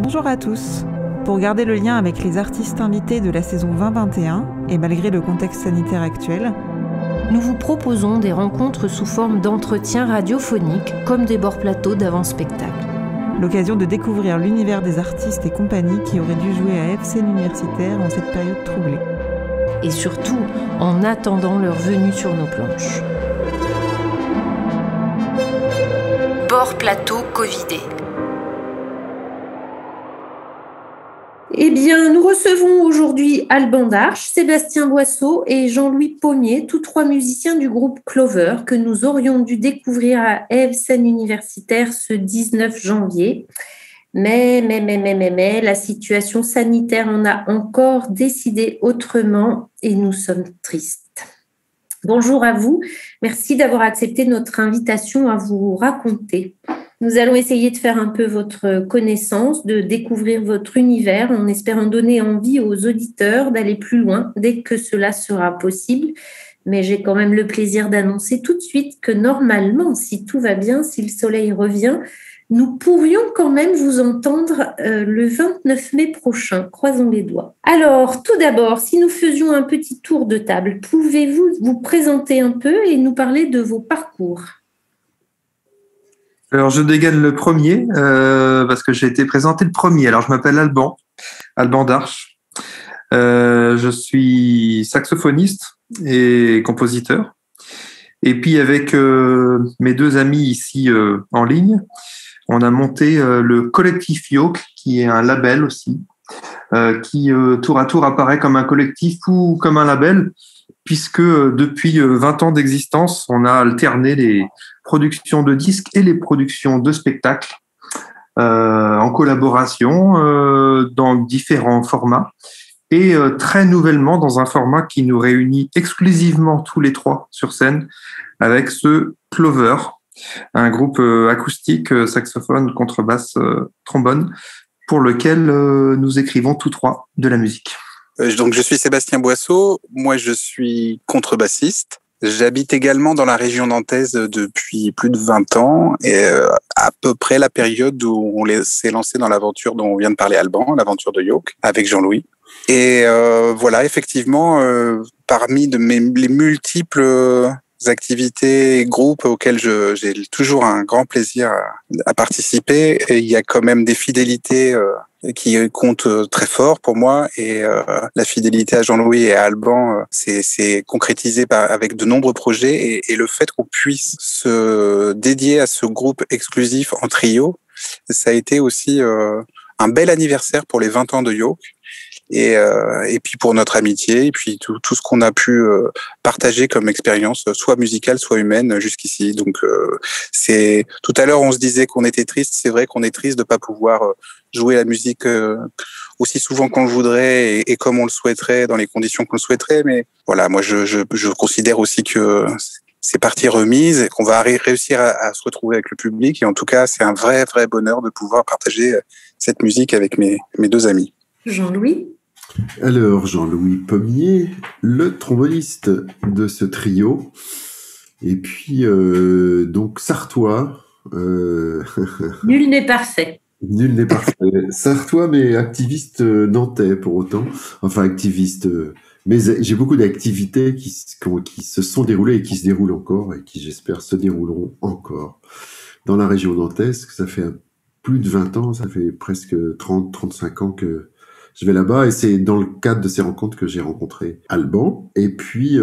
Bonjour à tous. Pour garder le lien avec les artistes invités de la saison 2021, et malgré le contexte sanitaire actuel, nous vous proposons des rencontres sous forme d'entretiens radiophoniques, comme des bords-plateaux d'avant-spectacle. L'occasion de découvrir l'univers des artistes et compagnies qui auraient dû jouer à FCN Universitaire en cette période troublée. Et surtout, en attendant leur venue sur nos planches. Bord-plateau Covidé. Eh bien, nous recevons aujourd'hui Alban Darche, Sébastien Boisseau et Jean-Louis Pommier, tous trois musiciens du groupe Clover, que nous aurions dû découvrir à EVSCEN Universitaire ce 19 janvier. Mais, la situation sanitaire en a encore décidé autrement et nous sommes tristes. Bonjour à vous, merci d'avoir accepté notre invitation à vous raconter. Nous allons essayer de faire un peu votre connaissance, de découvrir votre univers en espérant donner envie aux auditeurs d'aller plus loin dès que cela sera possible. Mais j'ai quand même le plaisir d'annoncer tout de suite que normalement, si tout va bien, si le soleil revient, nous pourrions quand même vous entendre le 29 mai prochain. Croisons les doigts. Alors, tout d'abord, si nous faisions un petit tour de table, pouvez-vous vous présenter un peu et nous parler de vos parcours ? Alors, je dégaine le premier parce que j'ai été présenté le premier. Alors, je m'appelle Alban Darche. Je suis saxophoniste et compositeur. Et puis, avec mes deux amis ici en ligne, on a monté le collectif Yoke, qui est un label aussi, qui tour à tour apparaît comme un collectif ou comme un label, puisque depuis 20 ans d'existence, on a alterné les productions de disques et les productions de spectacles en collaboration dans différents formats et très nouvellement dans un format qui nous réunit exclusivement tous les trois sur scène avec ce Clover, un groupe acoustique, saxophone, contrebasse, trombone, pour lequel nous écrivons tous trois de la musique. Donc, je suis Sébastien Boisseau. Moi, je suis contrebassiste. J'habite également dans la région nantaise depuis plus de 20 ans et à peu près la période où on s'est lancé dans l'aventure dont on vient de parler Alban, l'aventure de Yoke, avec Jean-Louis. Et voilà, effectivement, parmi les multiples activités et groupes auxquels j'ai toujours un grand plaisir à participer, et il y a quand même des fidélités qui compte très fort pour moi, et la fidélité à Jean-Louis et à Alban c'est concrétisé avec de nombreux projets, et le fait qu'on puisse se dédier à ce groupe exclusif en trio, ça a été aussi un bel anniversaire pour les 20 ans de Yoke, et puis pour notre amitié, et puis tout ce qu'on a pu partager comme expérience, soit musicale, soit humaine jusqu'ici. Donc c'est tout à l'heure on se disait qu'on était triste, c'est vrai qu'on est triste de pas pouvoir jouer la musique aussi souvent qu'on le voudrait et comme on le souhaiterait, dans les conditions qu'on le souhaiterait, mais voilà, moi je considère aussi que c'est partie remise et qu'on va réussir à se retrouver avec le public, et en tout cas c'est un vrai bonheur de pouvoir partager cette musique avec mes deux amis. Jean-Louis ? Alors, Jean-Louis Pommier, le tromboniste de ce trio, et puis donc sartois. Nul n'est parfait. Nul n'est parfait. Sartois, mais activiste nantais pour autant. Enfin, activiste. Mais j'ai beaucoup d'activités qui se sont déroulées et qui se déroulent encore, et qui, j'espère, se dérouleront encore dans la région nantaise. Ça fait plus de 20 ans, ça fait presque 30-35 ans que je vais là-bas, et c'est dans le cadre de ces rencontres que j'ai rencontré Alban. Et puis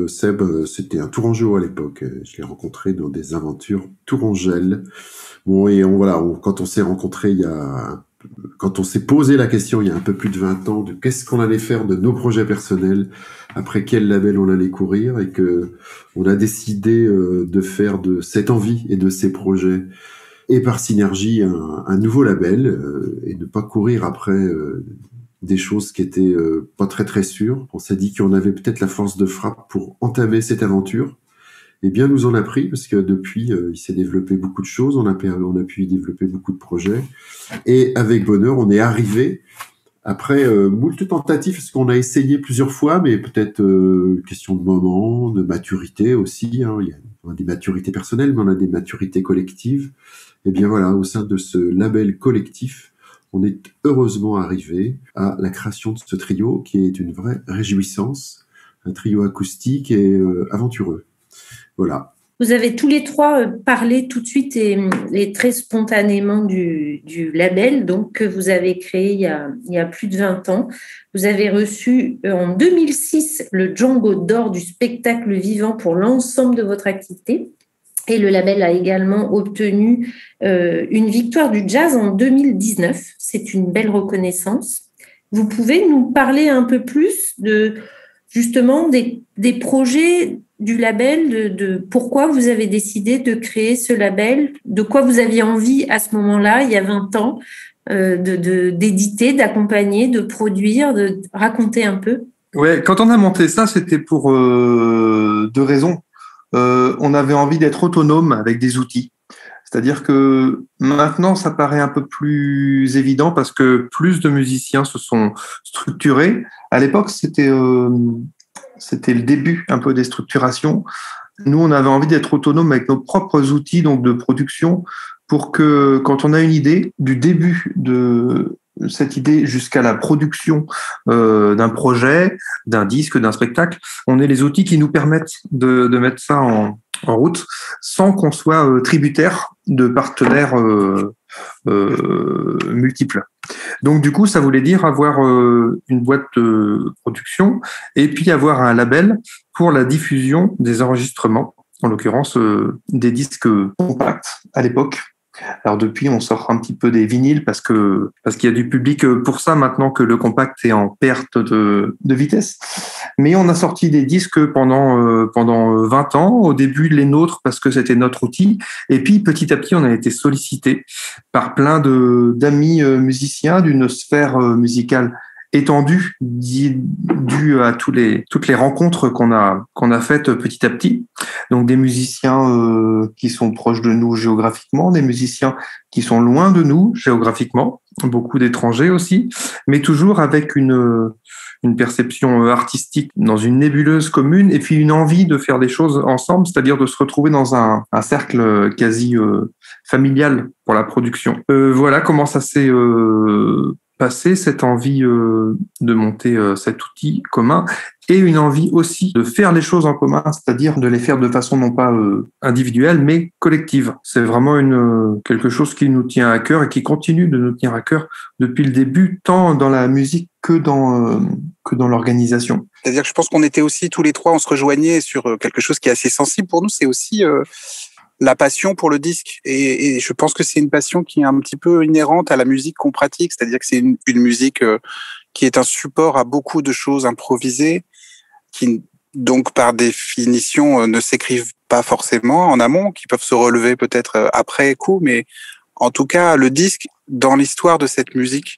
Seb, c'était un Tourangeau à l'époque. Je l'ai rencontré dans des aventures tourangelles. Bon, et quand on s'est rencontrés, quand on s'est posé la question il y a un peu plus de 20 ans de qu'est-ce qu'on allait faire de nos projets personnels, après quel label on allait courir, et que on a décidé de faire de cette envie et de ces projets, et par synergie, un nouveau label, et ne pas courir après des choses qui étaient pas très sûres. On s'est dit qu'on avait peut-être la force de frappe pour entamer cette aventure. Et bien, nous en a pris, parce que depuis, il s'est développé beaucoup de choses, on a pu y développer beaucoup de projets. Et avec bonheur, on est arrivé, après moult tentatives, parce qu'on a essayé plusieurs fois, mais peut-être question de moment, de maturité aussi. Hein. On a des maturités personnelles, mais on a des maturités collectives. Et bien voilà, au sein de ce label collectif, on est heureusement arrivé à la création de ce trio qui est une vraie réjouissance, un trio acoustique et aventureux. Voilà. Vous avez tous les trois parlé tout de suite et très spontanément du label donc, que vous avez créé il y a plus de 20 ans. Vous avez reçu en 2006 le Django d'or du spectacle vivant pour l'ensemble de votre activité. Et le label a également obtenu une victoire du jazz en 2019. C'est une belle reconnaissance. Vous pouvez nous parler un peu plus de justement des projets du label, de pourquoi vous avez décidé de créer ce label, de quoi vous aviez envie à ce moment-là, il y a 20 ans, d'éditer, d'accompagner, de produire, de raconter un peu. Ouais, quand on a monté ça, c'était pour 2 raisons. On avait envie d'être autonome avec des outils. C'est-à-dire que maintenant, ça paraît un peu plus évident parce que plus de musiciens se sont structurés. À l'époque, c'était le début un peu des structurations. Nous, on avait envie d'être autonome avec nos propres outils donc de production pour que quand on a une idée, du début de cette idée jusqu'à la production d'un projet, d'un disque, d'un spectacle, on ait les outils qui nous permettent de mettre ça en route sans qu'on soit tributaire de partenaires multiples. Donc du coup, ça voulait dire avoir une boîte de production et puis avoir un label pour la diffusion des enregistrements, en l'occurrence des disques compacts à l'époque. Alors depuis, on sort un petit peu des vinyles parce qu'il y a du public pour ça maintenant que le compact est en perte de vitesse. Mais on a sorti des disques pendant 20 ans. Au début, les nôtres parce que c'était notre outil. Et puis petit à petit, on a été sollicité par plein d'amis musiciens d'une sphère musicale étendue due à toutes les rencontres qu'on a faites petit à petit. Donc des musiciens qui sont proches de nous géographiquement, des musiciens qui sont loin de nous géographiquement, beaucoup d'étrangers aussi, mais toujours avec une perception artistique dans une nébuleuse commune et puis une envie de faire des choses ensemble, c'est-à-dire de se retrouver dans un cercle quasi familial pour la production. Voilà comment ça s'est passé, cette envie de monter cet outil commun et une envie aussi de faire les choses en commun, c'est-à-dire de les faire de façon non pas individuelle mais collective. C'est vraiment quelque chose qui nous tient à cœur et qui continue de nous tenir à cœur depuis le début, tant dans la musique que dans l'organisation. C'est-à-dire que je pense qu'on était aussi tous les trois, on se rejoignait sur quelque chose qui est assez sensible pour nous, c'est aussi la passion pour le disque. Et je pense que c'est une passion qui est un petit peu inhérente à la musique qu'on pratique, c'est-à-dire que c'est une musique qui est un support à beaucoup de choses improvisées, qui donc par définition ne s'écrivent pas forcément en amont, qui peuvent se relever peut-être après coup, mais en tout cas le disque, dans l'histoire de cette musique,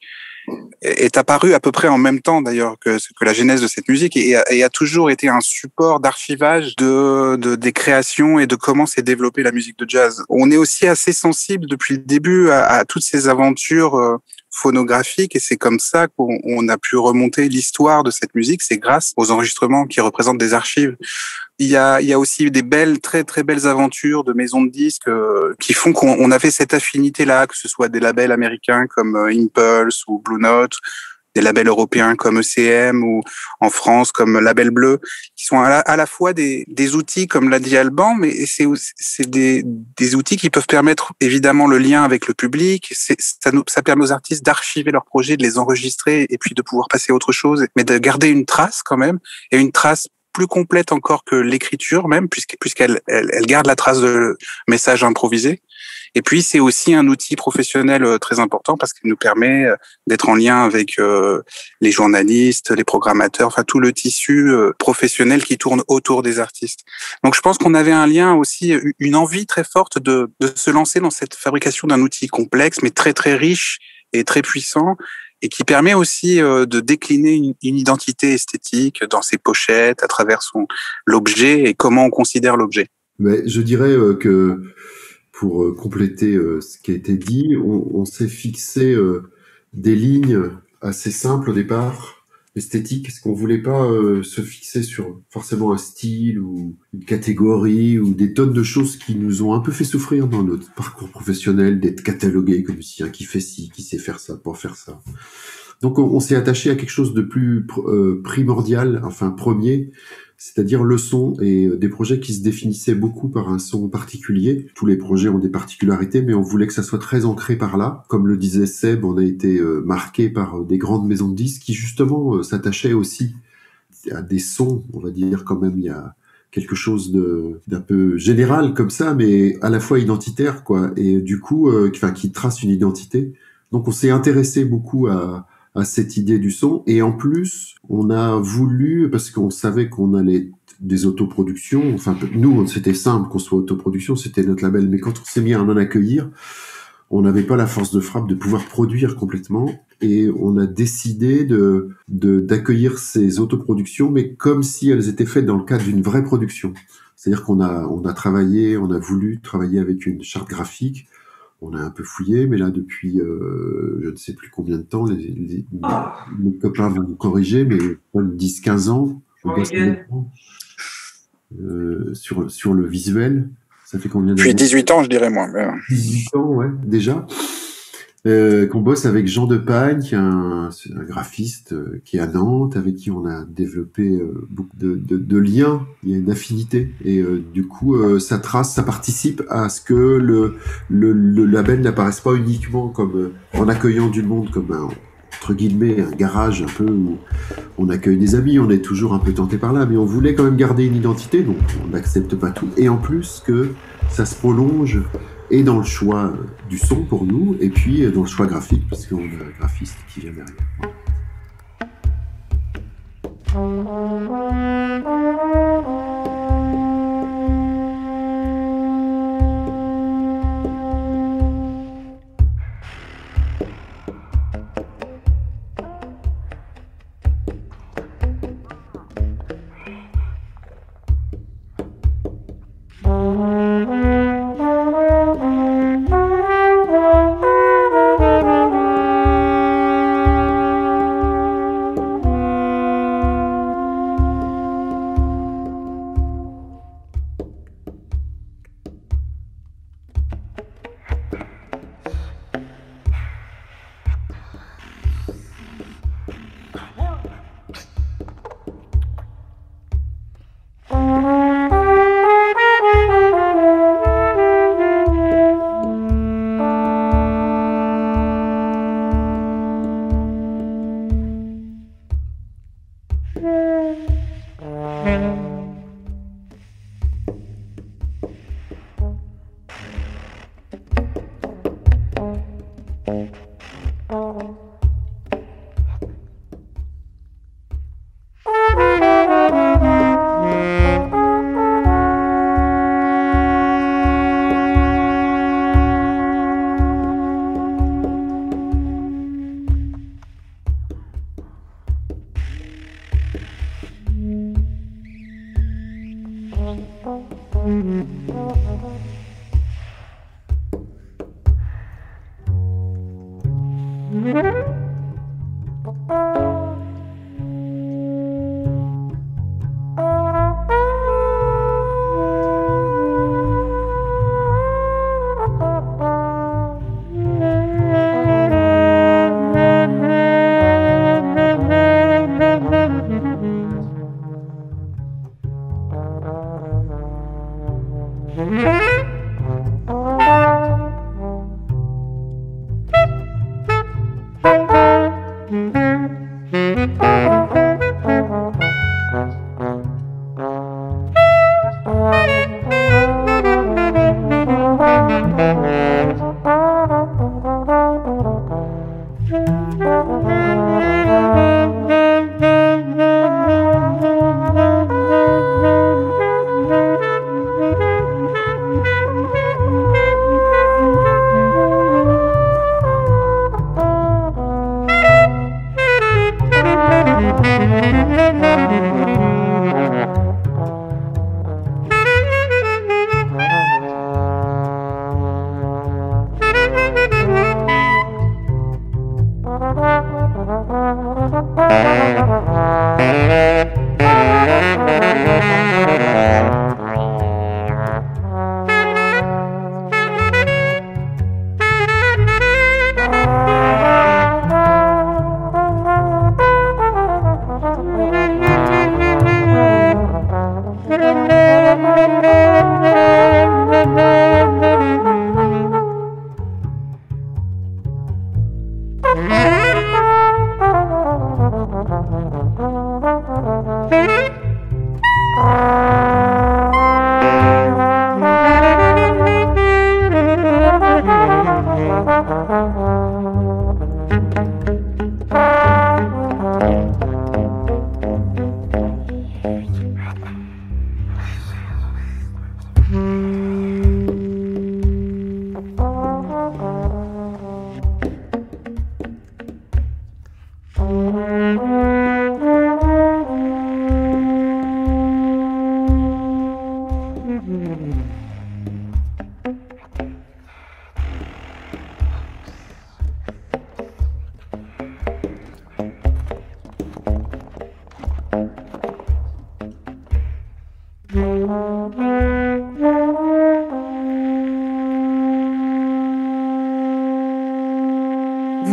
est apparu à peu près en même temps d'ailleurs que la genèse de cette musique et a toujours été un support d'archivage des créations et de comment s'est développée la musique de jazz. On est aussi assez sensible depuis le début à toutes ces aventures phonographique et c'est comme ça qu'on a pu remonter l'histoire de cette musique. C'est grâce aux enregistrements qui représentent des archives. Il y a aussi des très très belles aventures de maisons de disques qui font qu'on avait cette affinité-là, que ce soit des labels américains comme Impulse ou Blue Note, des labels européens comme ECM ou en France comme Label Bleu, qui sont à la fois des outils, comme l'a dit Alban, mais c'est des outils qui peuvent permettre évidemment le lien avec le public. Ça permet aux artistes d'archiver leurs projets, de les enregistrer et puis de pouvoir passer à autre chose, mais de garder une trace quand même, et une trace plus complète encore que l'écriture même, puisqu'elle garde la trace de message improvisé. Et puis, c'est aussi un outil professionnel très important parce qu'il nous permet d'être en lien avec les journalistes, les programmateurs, enfin tout le tissu professionnel qui tourne autour des artistes. Donc, je pense qu'on avait un lien aussi, une envie très forte de se lancer dans cette fabrication d'un outil complexe, mais très, très riche et très puissant, et qui permet aussi de décliner une identité esthétique dans ses pochettes, à travers l'objet et comment on considère l'objet. Mais je dirais que pour compléter ce qui a été dit, on s'est fixé des lignes assez simples au départ, esthétique, parce qu'on voulait pas se fixer sur forcément un style ou une catégorie ou des tonnes de choses qui nous ont un peu fait souffrir dans notre parcours professionnel, d'être catalogué comme musicien qui fait ci, qui sait faire ça, pas faire ça. Donc on s'est attaché à quelque chose de plus primordial, enfin premier, c'est-à-dire le son, et des projets qui se définissaient beaucoup par un son particulier. Tous les projets ont des particularités, mais on voulait que ça soit très ancré par là. Comme le disait Seb, on a été marqué par des grandes maisons de disques qui justement s'attachaient aussi à des sons, on va dire quand même, il y a quelque chose d'un peu général comme ça, mais à la fois identitaire, quoi, et du coup, qui trace une identité. Donc on s'est intéressé beaucoup à cette idée du son, et en plus on a voulu, parce qu'on savait qu'on allait des autoproductions, enfin nous c'était simple qu'on soit autoproduction, c'était notre label, mais quand on s'est mis à en accueillir, on n'avait pas la force de frappe de pouvoir produire complètement, et on a décidé d'accueillir ces autoproductions, mais comme si elles étaient faites dans le cadre d'une vraie production. C'est-à-dire qu'on a voulu travailler avec une charte graphique. On a un peu fouillé, mais là, depuis je ne sais plus combien de temps, les copains vont nous corriger, mais 10-15 ans, sur le visuel. Ça fait combien d'années ? Depuis 18 ans, je dirais moi. Mais... 18 ans, ouais, déjà. Qu'on bosse avec Jean Depagne, qui est un graphiste qui est à Nantes, avec qui on a développé beaucoup de liens. Il y a une affinité, et du coup ça participe à ce que le label n'apparaisse pas uniquement comme en accueillant du monde, comme entre guillemets un garage un peu où on accueille des amis. On est toujours un peu tenté par là, mais on voulait quand même garder une identité, donc on n'accepte pas tout, et en plus que ça se prolonge et dans le choix du son pour nous, et puis dans le choix graphique, parce qu'on a un graphiste qui vient derrière.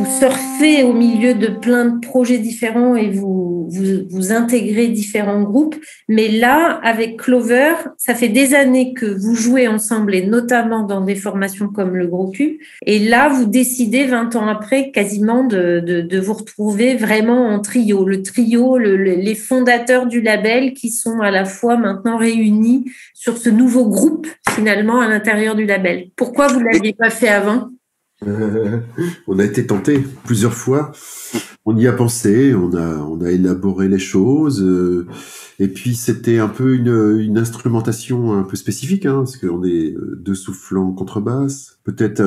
surfez au milieu de plein de projets différents et vous intégrez différents groupes. Mais là, avec Clover, ça fait des années que vous jouez ensemble et notamment dans des formations comme le Gros Cube. Et là, vous décidez 20 ans après quasiment de vous retrouver vraiment en trio. Le trio, les fondateurs du label qui sont à la fois maintenant réunis sur ce nouveau groupe finalement à l'intérieur du label. Pourquoi vous ne l'aviez pas fait avant ? On a été tenté plusieurs fois. On y a pensé, on a élaboré les choses. Et puis c'était un peu une instrumentation un peu spécifique, parce qu'on est deux soufflants contrebasse. Peut-être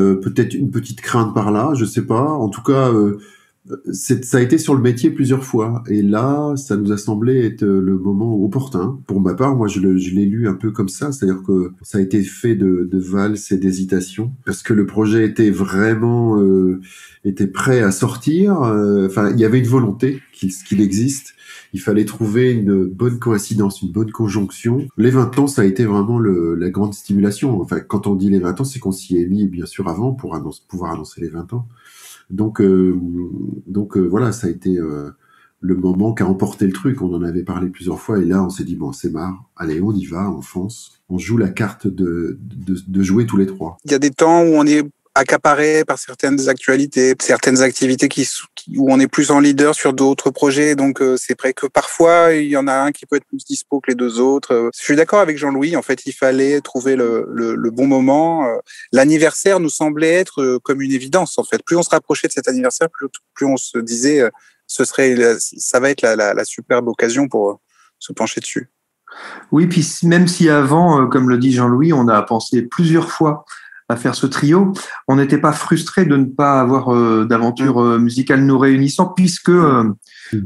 une petite crainte par là, je sais pas. En tout cas, ça a été sur le métier plusieurs fois. Et là, ça nous a semblé être le moment opportun. Pour ma part, moi, je l'ai lu un peu comme ça. C'est-à-dire que ça a été fait de valse et d'hésitation. Parce que le projet était vraiment, était prêt à sortir. Enfin, il y avait une volonté qu'il existe. Il fallait trouver une bonne coïncidence, une bonne conjonction. Les 20 ans, ça a été vraiment la grande stimulation. Enfin, quand on dit les 20 ans, c'est qu'on s'y est mis, bien sûr, avant pour pouvoir annoncer les 20 ans. Donc voilà, ça a été le moment qui a emporté le truc. On en avait parlé plusieurs fois et là, on s'est dit bon, c'est marre. Allez, on y va, on fonce. On joue la carte de jouer tous les trois. Il y a des temps où on est accaparé par certaines actualités, certaines activités où on est plus en leader sur d'autres projets. Donc, c'est vrai que parfois, il y en a un qui peut être plus dispo que les deux autres. Je suis d'accord avec Jean-Louis. En fait, il fallait trouver le bon moment. L'anniversaire nous semblait être comme une évidence, en fait. Plus on se rapprochait de cet anniversaire, plus on se disait, ça va être la superbe occasion pour se pencher dessus. Oui, puis même si avant, comme le dit Jean-Louis, on a pensé plusieurs fois à faire ce trio, on n'était pas frustré de ne pas avoir d'aventure musicale nous réunissant, puisque,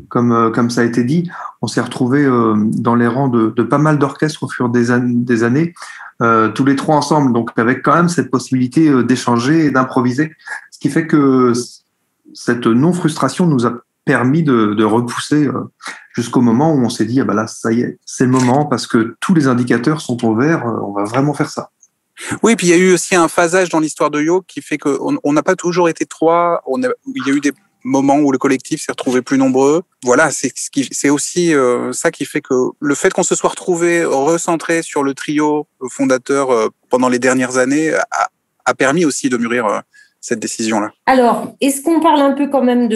comme ça a été dit, on s'est retrouvé dans les rangs de pas mal d'orchestres au fur des années, tous les trois ensemble, donc avec quand même cette possibilité d'échanger et d'improviser, ce qui fait que cette non-frustration nous a permis de repousser jusqu'au moment où on s'est dit ah bah là ça y est, c'est le moment parce que tous les indicateurs sont au vert, on va vraiment faire ça. Oui, puis il y a eu aussi un phasage dans l'histoire de Yo qui fait qu'on n'a pas toujours été trois. Il y a eu des moments où le collectif s'est retrouvé plus nombreux. Voilà, c'est aussi ça qui fait que le fait qu'on se soit retrouvé recentré sur le trio fondateur pendant les dernières années a permis aussi de mûrir cette décision-là. Alors, est-ce qu'on parle un peu quand même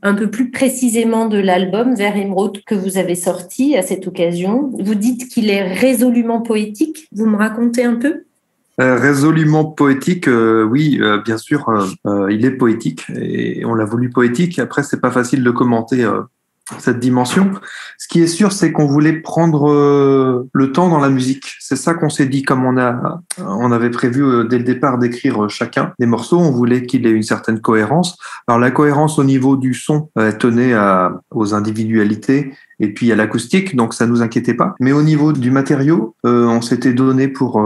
un peu plus précisément de l'album Vert Émeraude que vous avez sorti à cette occasion? Vous dites qu'il est résolument poétique. Vous me racontez un peu? Résolument poétique, oui, bien sûr, il est poétique et on l'a voulu poétique. Après, c'est pas facile de commenter cette dimension. Ce qui est sûr, c'est qu'on voulait prendre le temps dans la musique. C'est ça qu'on s'est dit, comme on avait prévu dès le départ d'écrire chacun des morceaux. On voulait qu'il ait une certaine cohérence. Alors la cohérence au niveau du son tenait aux individualités et puis à l'acoustique, donc ça nous inquiétait pas. Mais au niveau du matériau, on s'était donné pour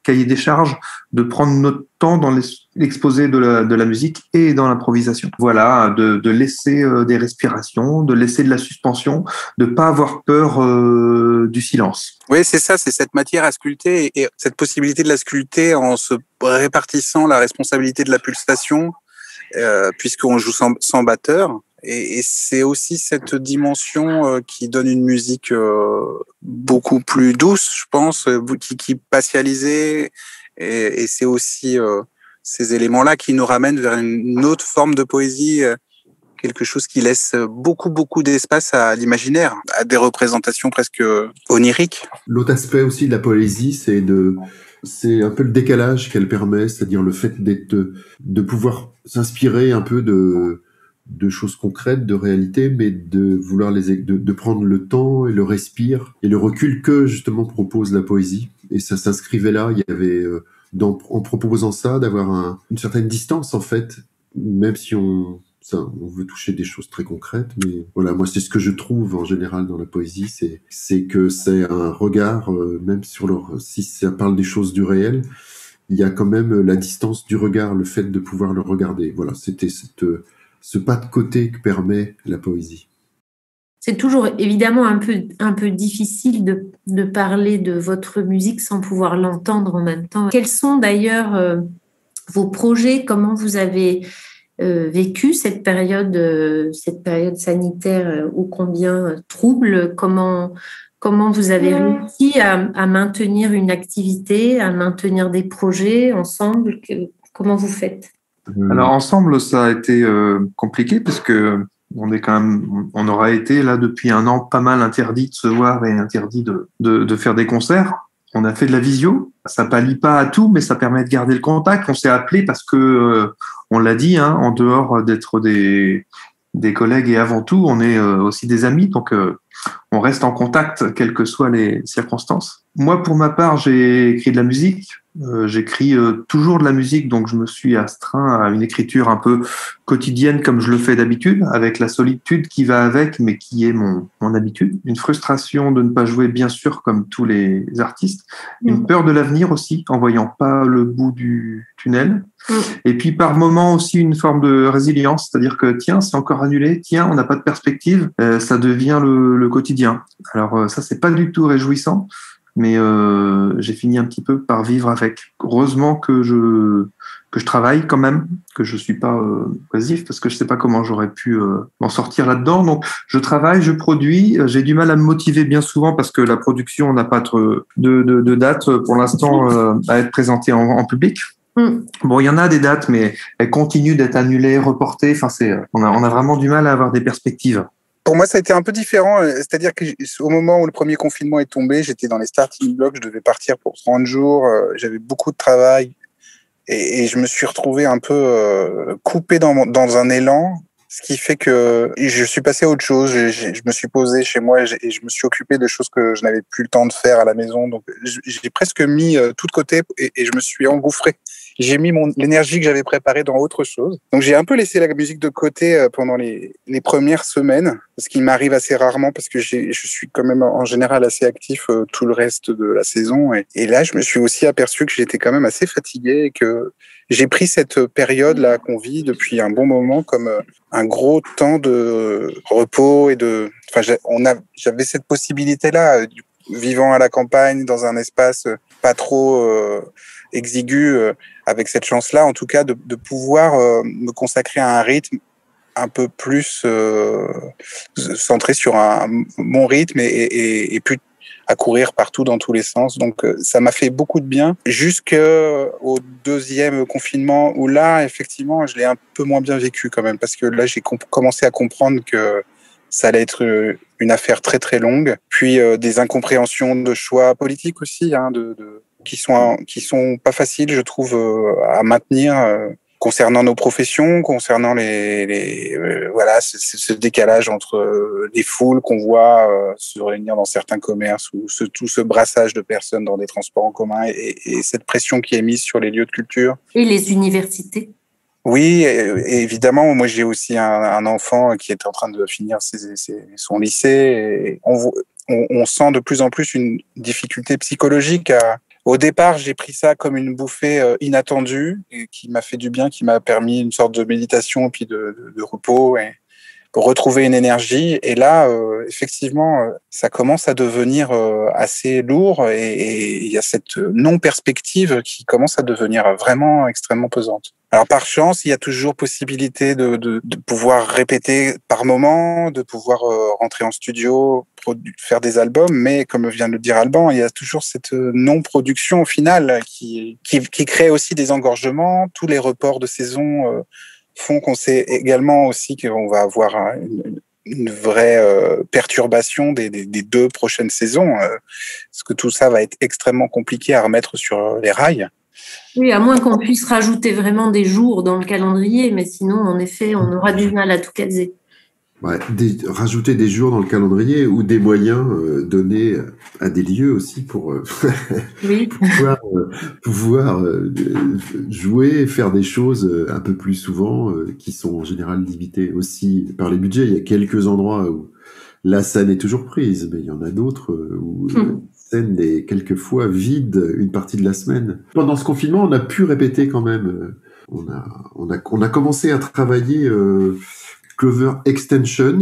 cahier des charges de prendre notre temps dans l'exposé de la musique et dans l'improvisation. Voilà, de laisser des respirations, de laisser de la suspension, de pas avoir peur du silence. Oui, c'est ça, c'est cette matière à sculpter et cette possibilité de la sculpter en se répartissant la responsabilité de la pulsation, puisqu'on joue sans batteur. Et c'est aussi cette dimension qui donne une musique beaucoup plus douce, je pense, qui patialisée. Et c'est aussi ces éléments-là qui nous ramènent vers une autre forme de poésie, quelque chose qui laisse beaucoup d'espace à l'imaginaire, à des représentations presque oniriques. L'autre aspect aussi de la poésie, c'est un peu le décalage qu'elle permet, c'est-à-dire le fait de pouvoir s'inspirer un peu de choses concrètes, de réalité, mais de vouloir de prendre le temps et le respire et le recul que justement propose la poésie. Et ça s'inscrivait là. Il y avait en proposant ça d'avoir une certaine distance en fait, même si on veut toucher des choses très concrètes. Mais voilà, moi c'est ce que je trouve en général dans la poésie, c'est que c'est un regard, même si ça parle des choses du réel, il y a quand même la distance du regard, le fait de pouvoir le regarder. Voilà, c'était ce pas de côté que permet la poésie. C'est toujours évidemment un peu difficile de parler de votre musique sans pouvoir l'entendre en même temps. Quels sont d'ailleurs vos projets? Comment vous avez vécu cette période sanitaire ô combien trouble. Comment vous avez réussi à maintenir une activité, à maintenir des projets ensemble? Comment vous faites? Alors ensemble, ça a été compliqué parce que on aura été là depuis un an pas mal interdit de se voir et interdit de faire des concerts. On a fait de la visio. Ça pallie pas à tout, mais ça permet de garder le contact. On s'est appelé parce que on l'a dit, en dehors d'être des collègues et avant tout, on est aussi des amis. Donc on reste en contact, quelles que soient les circonstances. Moi, pour ma part, j'ai écrit de la musique. J'écris toujours de la musique, donc je me suis astreint à une écriture un peu quotidienne comme je le fais d'habitude, avec la solitude qui va avec, mais qui est mon habitude. Une frustration de ne pas jouer, bien sûr, comme tous les artistes. Une peur de l'avenir aussi, en voyant pas le bout du tunnel. Et puis par moments aussi une forme de résilience, c'est-à-dire que tiens, c'est encore annulé, tiens, on n'a pas de perspective, ça devient le quotidien. Alors ça, c'est pas du tout réjouissant. Mais j'ai fini un petit peu par vivre avec. Heureusement que je travaille quand même, que je suis pas oisif, parce que je sais pas comment j'aurais pu m'en sortir là-dedans. Donc je travaille, je produis. J'ai du mal à me motiver bien souvent parce que la production n'a pas de date pour l'instant à être présentée en public. Bon, il y en a des dates, mais elles continuent d'être annulées, reportées. Enfin, on a vraiment du mal à avoir des perspectives. Pour moi, ça a été un peu différent. C'est-à-dire qu'au moment où le premier confinement est tombé, j'étais dans les starting blocks, je devais partir pour 30 jours, j'avais beaucoup de travail et je me suis retrouvé un peu coupé dans un élan, ce qui fait que je suis passé à autre chose. Je me suis posé chez moi et je me suis occupé de choses que je n'avais plus le temps de faire à la maison. Donc, j'ai presque mis tout de côté et je me suis engouffré. J'ai mis l'énergie que j'avais préparée dans autre chose. Donc, j'ai un peu laissé la musique de côté pendant les premières semaines, ce qui m'arrive assez rarement parce que je suis quand même en général assez actif tout le reste de la saison. Et là, je me suis aussi aperçu que j'étais quand même assez fatigué et que j'ai pris cette période-là qu'on vit depuis un bon moment comme un gros temps de repos et j'avais cette possibilité-là, vivant à la campagne, dans un espace pas trop exigu, avec cette chance-là, en tout cas, de pouvoir me consacrer à un rythme un peu plus centré sur mon rythme et plus à courir partout dans tous les sens. Donc, ça m'a fait beaucoup de bien jusqu'au deuxième confinement où là, effectivement, je l'ai un peu moins bien vécu quand même parce que là, j'ai commencé à comprendre que ça allait être une affaire très, très longue. Puis, des incompréhensions de choix politiques aussi, qui sont pas faciles, je trouve, à maintenir concernant nos professions, concernant ce décalage entre les foules qu'on voit se réunir dans certains commerces ou tout ce brassage de personnes dans des transports en commun et cette pression qui est mise sur les lieux de culture. Et les universités. Oui, et évidemment, moi j'ai aussi un enfant qui est en train de finir son lycée et on sent de plus en plus une difficulté psychologique Au départ, j'ai pris ça comme une bouffée inattendue et qui m'a fait du bien, qui m'a permis une sorte de méditation et puis de repos et pour retrouver une énergie. Et là, effectivement, ça commence à devenir assez lourd et il y a cette non-perspective qui commence à devenir vraiment extrêmement pesante. Alors, par chance, il y a toujours possibilité de pouvoir répéter par moment, de pouvoir rentrer en studio, faire des albums, mais comme vient de le dire Alban, il y a toujours cette non-production au final qui crée aussi des engorgements. Tous les reports de saison font qu'on sait également aussi qu'on va avoir une vraie perturbation des 2 prochaines saisons, parce que tout ça va être extrêmement compliqué à remettre sur les rails. Oui, à moins qu'on puisse rajouter vraiment des jours dans le calendrier, mais sinon, en effet, on aura du mal à tout caser. Ouais, rajouter des jours dans le calendrier ou des moyens donnés à des lieux aussi pour oui. pouvoir jouer, faire des choses un peu plus souvent qui sont en général limitées aussi par les budgets. Il y a quelques endroits où la scène est toujours prise, mais il y en a d'autres où la scène est quelquefois vide une partie de la semaine. Pendant ce confinement, on a pu répéter quand même. On a commencé à travailler Clover Extension.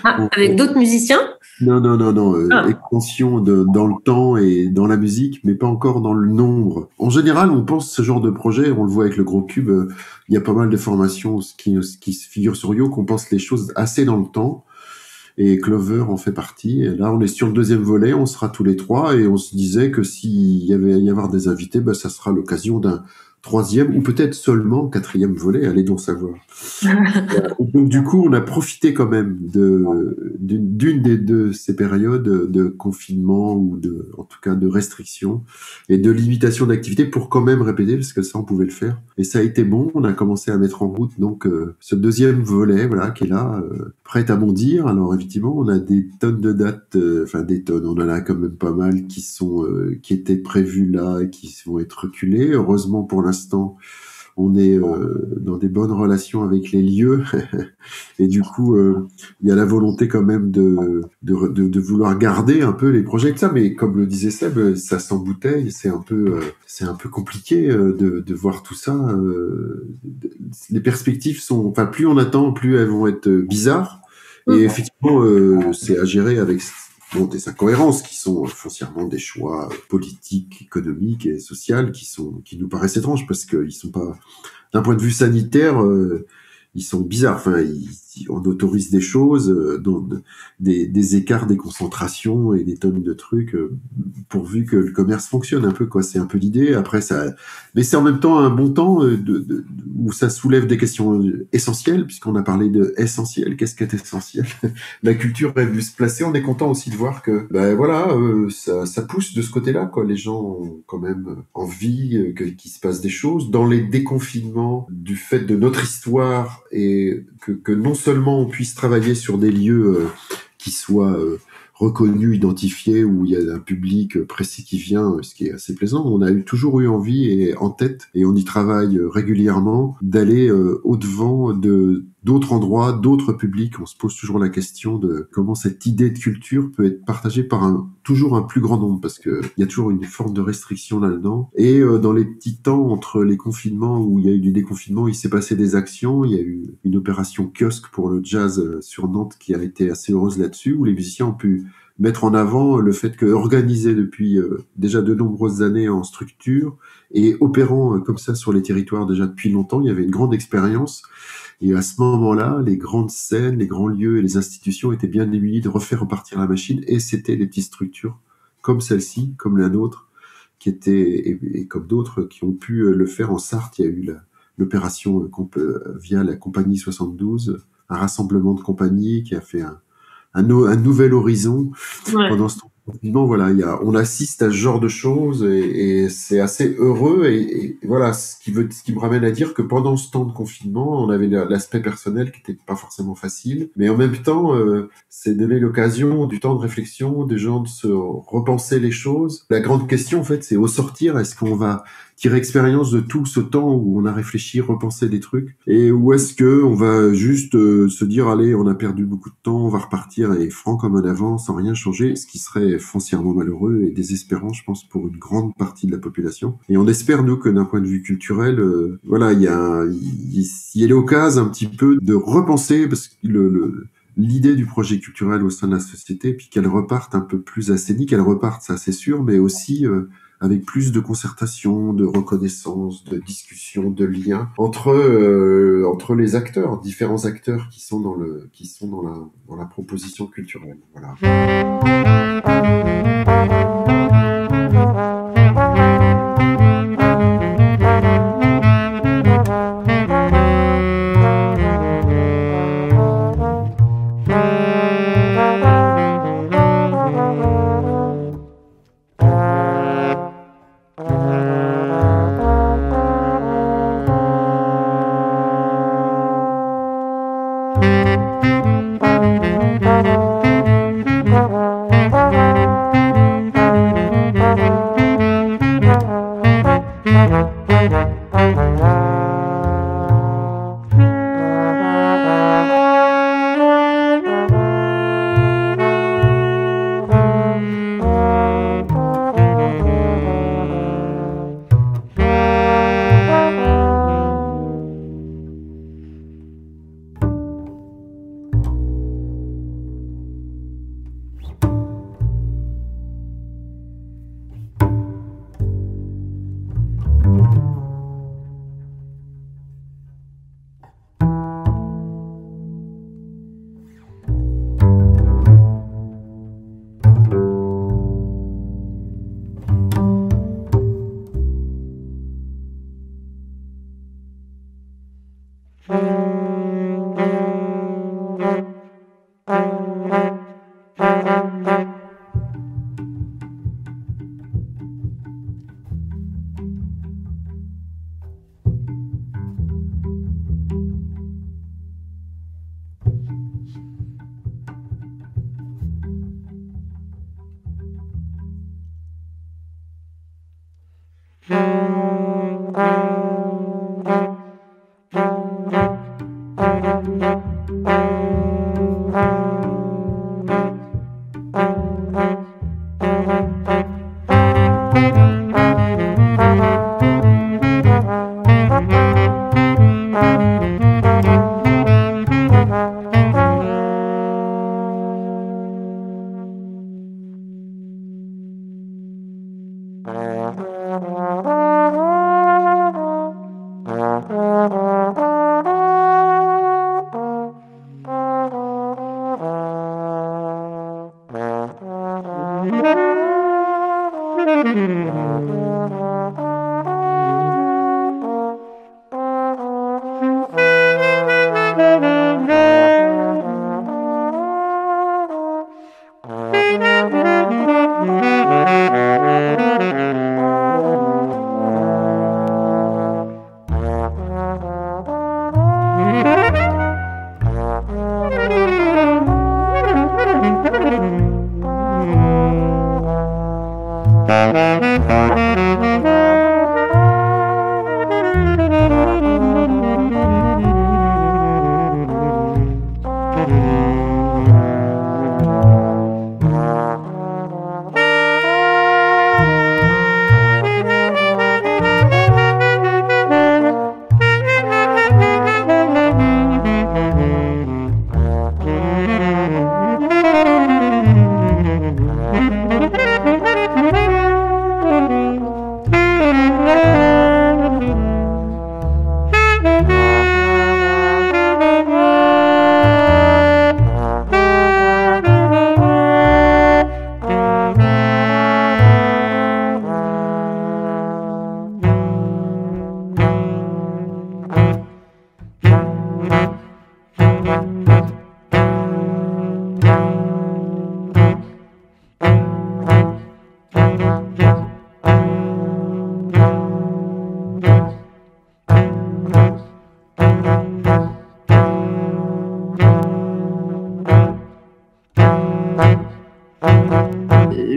Avec d'autres musiciens ? Non. Ah. Expansion dans le temps et dans la musique, mais pas encore dans le nombre. En général, on pense ce genre de projet, on le voit avec le gros cube, il y a pas mal de formations qui se figurent sur Yo, qu'on pense les choses assez dans le temps. Et Clover en fait partie. Et là, on est sur le deuxième volet, on sera tous les trois, et on se disait que s'il y avait à y avoir des invités, ça sera l'occasion d'un troisième ou peut-être seulement quatrième volet, allez donc savoir. Donc du coup, on a profité quand même d'une des deux ces périodes de confinement ou en tout cas de restriction et de limitation d'activité pour quand même répéter, parce que ça on pouvait le faire. Et ça a été bon. On a commencé à mettre en route donc ce deuxième volet, voilà, qui est là, prêt à bondir. Alors effectivement, on a des tonnes de dates, des tonnes. On en a quand même pas mal qui étaient prévues là et qui vont être reculées. Heureusement pour l'instant, on est dans des bonnes relations avec les lieux et du coup il y a la volonté quand même de vouloir garder un peu les projets que ça, mais comme le disait Seb, ça s'embouteille, c'est un peu compliqué de voir tout ça. Les perspectives sont, plus on attend, plus elles vont être bizarres, et effectivement c'est à gérer avec et sa cohérence, qui sont foncièrement des choix politiques, économiques et sociaux qui nous paraissent étranges, parce qu'ils sont pas, d'un point de vue sanitaire, ils sont bizarres. On autorise des choses, des écarts, des concentrations et des tonnes de trucs, pourvu que le commerce fonctionne un peu, quoi. C'est un peu l'idée. Après, mais c'est en même temps un bon temps où ça soulève des questions essentielles, puisqu'on a parlé de essentiel. Qu'est-ce qui est essentiel? La culture est venue se placer. On est content aussi de voir que, ça pousse de ce côté-là, quoi. Les gens ont quand même envie qu'il se passe des choses. Dans les déconfinements, du fait de notre histoire, et que non seulement on puisse travailler sur des lieux qui soient reconnus, identifiés, où il y a un public précis qui vient, ce qui est assez plaisant. On a toujours eu envie et en tête, et on y travaille régulièrement, d'aller au-devant d'autres endroits, d'autres publics. On se pose toujours la question de comment cette idée de culture peut être partagée par toujours un plus grand nombre, parce que il y a toujours une forme de restriction là-dedans. Et dans les petits temps entre les confinements, où il y a eu du déconfinement, il s'est passé des actions. Il y a eu une opération kiosque pour le jazz sur Nantes qui a été assez heureuse là-dessus, où les musiciens ont pu mettre en avant le fait que, organisé depuis déjà de nombreuses années en structure et opérant comme ça sur les territoires déjà depuis longtemps, il y avait une grande expérience. Et à ce moment-là, les grandes scènes, les grands lieux et les institutions étaient bien émunis de refaire repartir la machine, et c'était des petites structures comme celle-ci, comme la nôtre, qui étaient, et comme d'autres, qui ont pu le faire. En Sarthe, il y a eu l'opération via la compagnie 72, un rassemblement de compagnies qui a fait un nouvel horizon. Ouais. Pendant ce confinement, voilà, on assiste à ce genre de choses, et c'est assez heureux, et voilà, ce qui me ramène à dire que pendant ce temps de confinement, on avait l'aspect personnel qui était pas forcément facile, mais en même temps, c'est donné l'occasion du temps de réflexion, des gens de se repenser les choses. La grande question, en fait, c'est au sortir, est-ce qu'on va tirer expérience de tout ce temps où on a réfléchi, repensé des trucs, et où est-ce que on va juste se dire, allez, on a perdu beaucoup de temps, on va repartir et franc comme un avant, sans rien changer, ce qui serait foncièrement malheureux et désespérant, je pense, pour une grande partie de la population. Et on espère, nous, que d'un point de vue culturel, voilà, il y a l'occasion un petit peu de repenser, parce que l'idée du projet culturel au sein de la société, puis qu'elle reparte un peu plus assainies, qu'elle reparte, ça c'est sûr, mais aussi avec plus de concertation, de reconnaissance, de discussion, de liens entre les acteurs, différents acteurs qui sont dans la proposition culturelle. Voilà.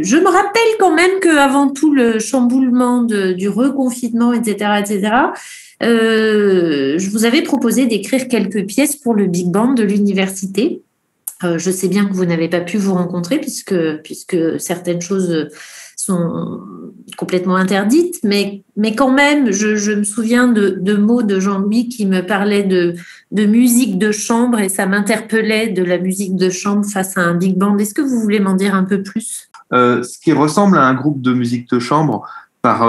Je me rappelle quand même qu'avant tout le chamboulement du reconfinement, etc., je vous avais proposé d'écrire quelques pièces pour le Big Band de l'université. Je sais bien que vous n'avez pas pu vous rencontrer puisque certaines choses sont complètement interdites, mais quand même, je me souviens de mots de Jean-Louis qui me parlaient de musique de chambre et ça m'interpellait de la musique de chambre face à un Big Band. Est-ce que vous voulez m'en dire un peu plus ? Ce qui ressemble à un groupe de musique de chambre par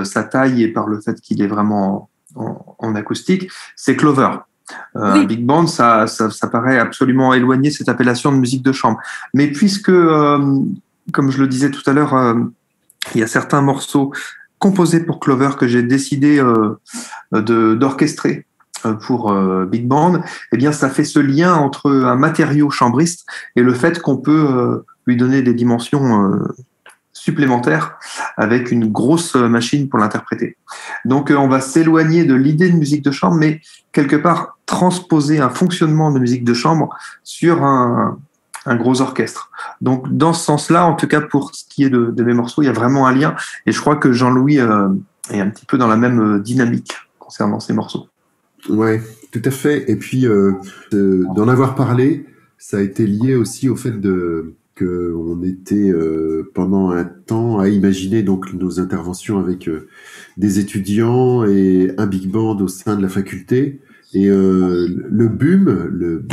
sa taille et par le fait qu'il est vraiment en acoustique, c'est Clover. Oui. Un big band, ça paraît absolument éloigné cette appellation de musique de chambre. Mais puisque, comme je le disais tout à l'heure, il y a certains morceaux composés pour Clover que j'ai décidé d'orchestrer pour big band, eh bien, ça fait ce lien entre un matériau chambriste et le fait qu'on peut lui donner des dimensions supplémentaires avec une grosse machine pour l'interpréter. Donc, on va s'éloigner de l'idée de musique de chambre, mais quelque part transposer un fonctionnement de musique de chambre sur un gros orchestre. Donc, dans ce sens-là, en tout cas pour ce qui est de mes morceaux, il y a vraiment un lien. Et je crois que Jean-Louis est un petit peu dans la même dynamique concernant ces morceaux. Ouais, tout à fait. Et puis, d'en avoir parlé, ça a été lié aussi au fait qu'on était pendant un temps à imaginer donc nos interventions avec des étudiants et un big band au sein de la faculté. Et le BUM, le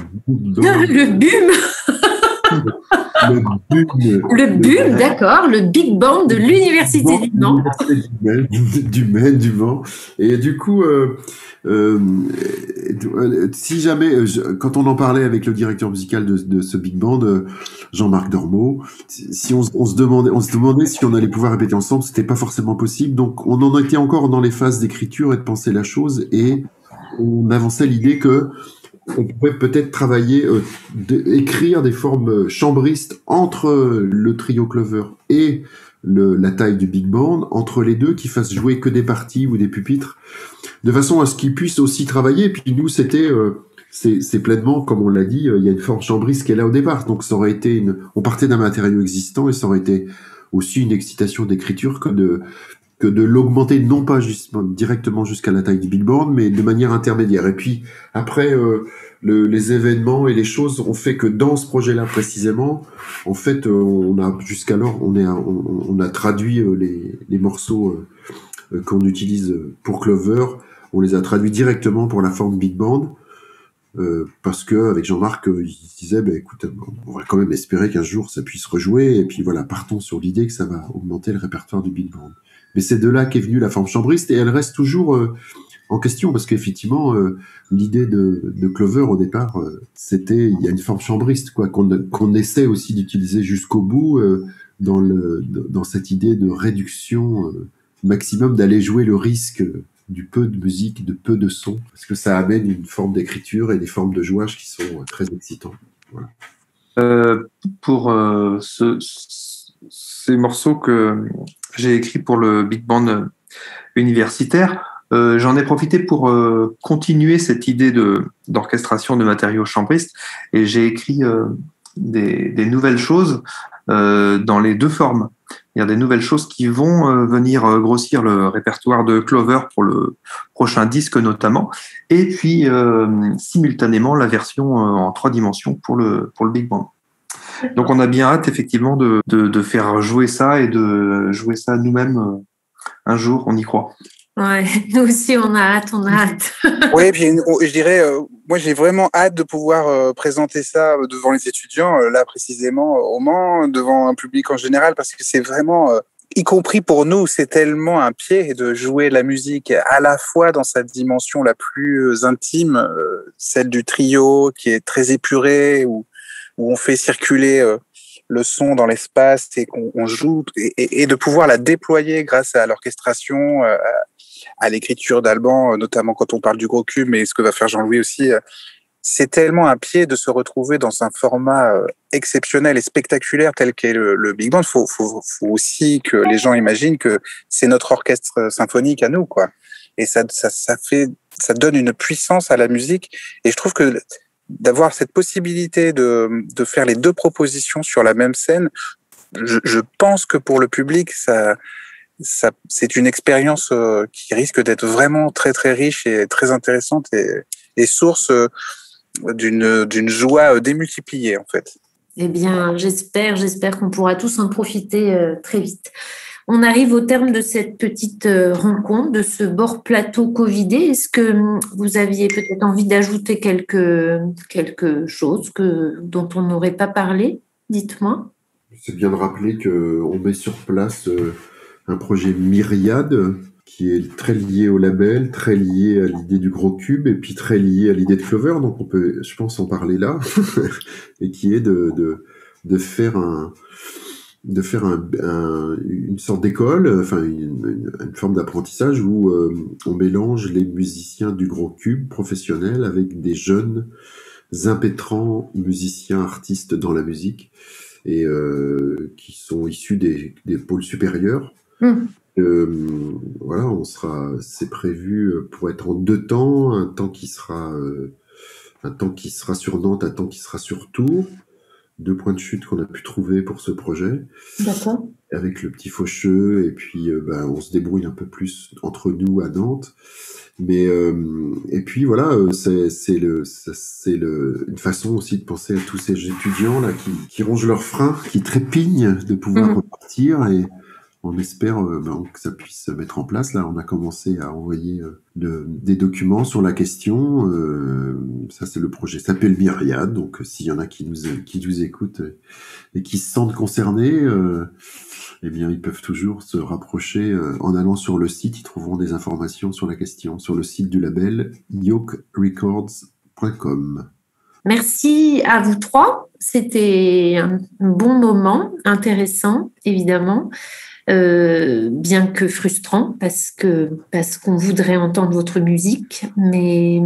BUM, d'accord, le Big Band de l'Université du Mans. Du Mans. Et du coup, si jamais, quand on en parlait avec le directeur musical de ce Big Band, Jean-Marc Dormeau, si on se demandait si on allait pouvoir répéter ensemble, c'était pas forcément possible. Donc, on en était encore dans les phases d'écriture et de penser la chose. Et on avançait l'idée que on pourrait peut-être travailler, écrire des formes chambristes entre le trio Clover et la taille du big band, entre les deux, qui fassent jouer que des parties ou des pupitres, de façon à ce qu'ils puissent aussi travailler. Et puis nous, c'est pleinement, comme on l'a dit, il y a une forme chambriste qui est là au départ. Donc ça aurait été on partait d'un matériau existant et ça aurait été aussi une excitation d'écriture que de l'augmenter, non pas directement jusqu'à la taille du big band, mais de manière intermédiaire. Et puis après, les événements et les choses ont fait que dans ce projet-là précisément, en fait, on a jusqu'alors, on a traduit les morceaux qu'on utilise pour Clover, on les a traduits directement pour la forme big band. Parce que avec Jean-Marc, il disait, écoute, on va quand même espérer qu'un jour ça puisse rejouer, et puis voilà, partons sur l'idée que ça va augmenter le répertoire du big band. Mais c'est de là qu'est venue la forme chambriste, et elle reste toujours en question, parce qu'effectivement, l'idée de Clover au départ, c'était, il y a une forme chambriste, quoi, qu'on essaie aussi d'utiliser jusqu'au bout dans cette idée de réduction maximum, d'aller jouer le risque du peu de musique, de peu de son, parce que ça amène une forme d'écriture et des formes de jouage qui sont très excitants. Voilà. Pour ces morceaux que j'ai écrits pour le big band universitaire, j'en ai profité pour continuer cette idée d'orchestration de matériaux chambristes, et j'ai écrit des nouvelles choses dans les deux formes. Il y a des nouvelles choses qui vont venir grossir le répertoire de Clover pour le prochain disque notamment, et puis simultanément la version en 3 dimensions pour le big band. Donc on a bien hâte effectivement de faire jouer ça et de jouer ça nous-mêmes un jour, on y croit. Ouais, nous aussi on a hâte. Oui, puis je dirais, moi j'ai vraiment hâte de pouvoir présenter ça devant les étudiants, là précisément au Mans, devant un public en général, parce que c'est vraiment, y compris pour nous, c'est tellement un pied de jouer la musique à la fois dans sa dimension la plus intime, celle du trio qui est très épurée, où on fait circuler le son dans l'espace et qu'on joue, et de pouvoir la déployer grâce à l'orchestration, à l'écriture d'Alban, notamment quand on parle du gros cube, mais ce que va faire Jean-Louis aussi, c'est tellement un pied de se retrouver dans un format exceptionnel et spectaculaire tel qu'est le big band. Faut aussi que les gens imaginent que c'est notre orchestre symphonique à nous, quoi. Et ça donne une puissance à la musique. Et je trouve que d'avoir cette possibilité de faire les deux propositions sur la même scène, je pense que pour le public, c'est une expérience qui risque d'être vraiment très très riche et très intéressante, et source d'une joie démultipliée en fait. Eh bien, j'espère qu'on pourra tous en profiter très vite. On arrive au terme de cette petite rencontre, de ce bord plateau Covidé. Est-ce que vous aviez peut-être envie d'ajouter quelque chose dont on n'aurait pas parlé? Dites-moi. C'est bien de rappeler qu'on met sur place un projet Myriade qui est très lié au label, très lié à l'idée du gros cube, et puis très lié à l'idée de Clover, donc on peut, je pense, en parler là, et qui est de faire une sorte d'école, enfin une forme d'apprentissage où on mélange les musiciens du gros cube professionnels avec des jeunes impétrants musiciens, artistes dans la musique, et qui sont issus des pôles supérieurs. Voilà, c'est prévu pour être en 2 temps, un temps qui sera sur Nantes, un temps qui sera sur Tours, 2 points de chute qu'on a pu trouver pour ce projet. D'accord. Avec le petit Faucheux, et puis on se débrouille un peu plus entre nous à Nantes. Mais et puis voilà, c'est une façon aussi de penser à tous ces étudiants là qui rongent leurs freins, qui trépignent de pouvoir repartir, et on espère que ça puisse se mettre en place. Là, on a commencé à envoyer des documents sur la question. Ça, c'est le projet. Ça s'appelle Myriade. Donc, s'il y en a qui nous écoutent et qui se sentent concernés, eh bien, ils peuvent toujours se rapprocher en allant sur le site. Ils trouveront des informations sur la question sur le site du label yokerecords.com. Merci à vous 3. C'était un bon moment, intéressant, évidemment. bien que frustrant parce qu'on voudrait entendre votre musique, mais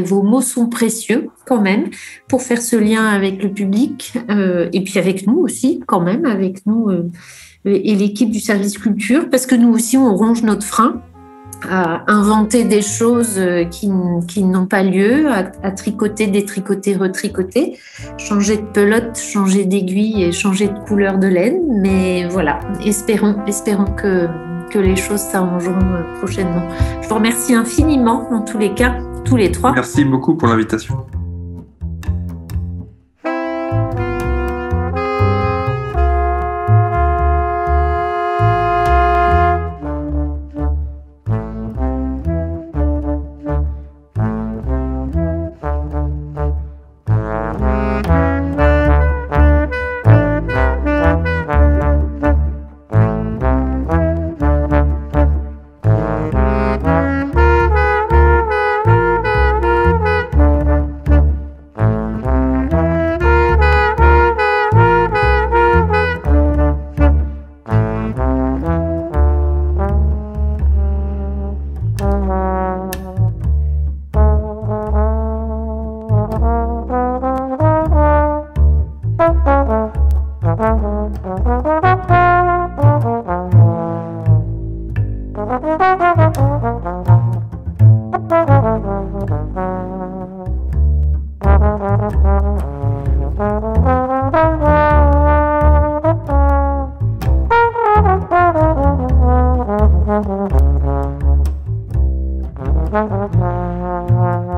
vos mots sont précieux quand même pour faire ce lien avec le public et puis avec nous aussi quand même, avec nous et l'équipe du service culture, parce que nous aussi on ronge notre frein à inventer des choses qui n'ont pas lieu, à tricoter, détricoter, retricoter, changer de pelote, changer d'aiguille et changer de couleur de laine. Mais voilà, espérons que les choses s'arrangeront prochainement. Je vous remercie infiniment, en tous les cas, tous les trois. Merci beaucoup pour l'invitation. Thank you.